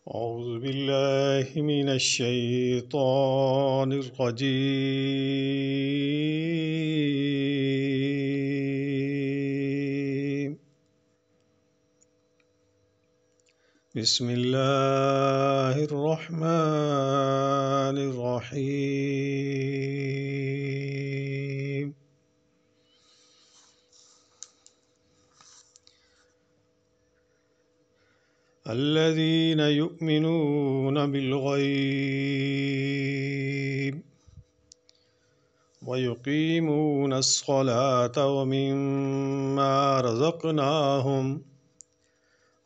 أعوذ بالله من الشيطان الرجيم. بسم الله الرحمن الرحيم. الذين يؤمنون بالغيب ويقيمون الصلاة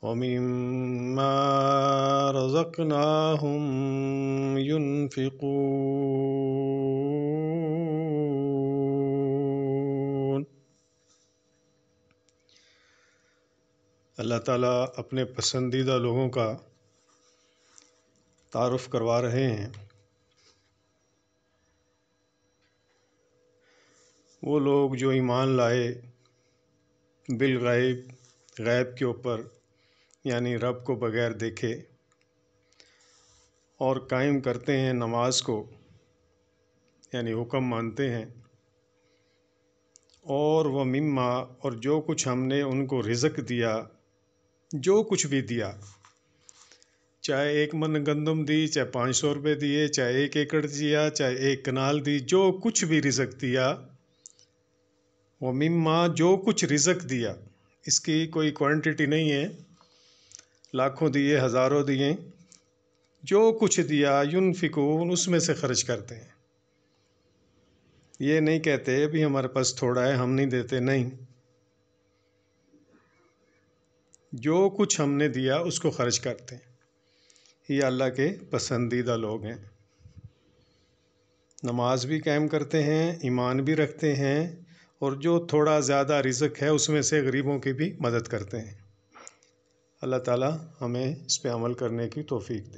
ومما رزقناهم ينفقون۔ اللہ تعالیٰ اپنے پسندیدہ لوگوں کا تعارف کروا رہے ہیں۔ وہ لوگ جو ایمان لائے بالغیب، غیب کے اوپر یعنی رب کو بغیر دیکھے، اور قائم کرتے ہیں نماز کو یعنی حکم مانتے ہیں، اور وہ مما اور جو کچھ ہم نے ان کو رزق دیا، جو کچھ بھی دیا، چاہے 1 من گندم دی، چاہے 500 روپے دیے، چاہے 1 ایکڑ دیا، چاہے 1 کنال دی، جو کچھ بھی رزق دیا، وہ مما جو کچھ رزق دیا، اس کی کوئی کوانٹٹی نہیں ہے، لاکھوں دیے، ہزاروں دیے، جو کچھ دیا ينفقون، اس میں سے خرچ کرتے ہیں۔ یہ نہیں کہتے بھی ہمارے پاس تھوڑا ہے ہم نہیں دیتے، نہیں، جو کچھ ہم نے دیا اس کو خرچ کرتے ہیں۔ یہ اللہ کے پسندیدہ لوگ ہیں، نماز بھی قائم کرتے ہیں، ایمان بھی رکھتے ہیں، اور جو تھوڑا زیادہ رزق ہے اس میں سے غریبوں کی بھی مدد کرتے ہیں۔ اللہ تعالیٰ ہمیں اس پہ عمل کرنے کی توفیق دے۔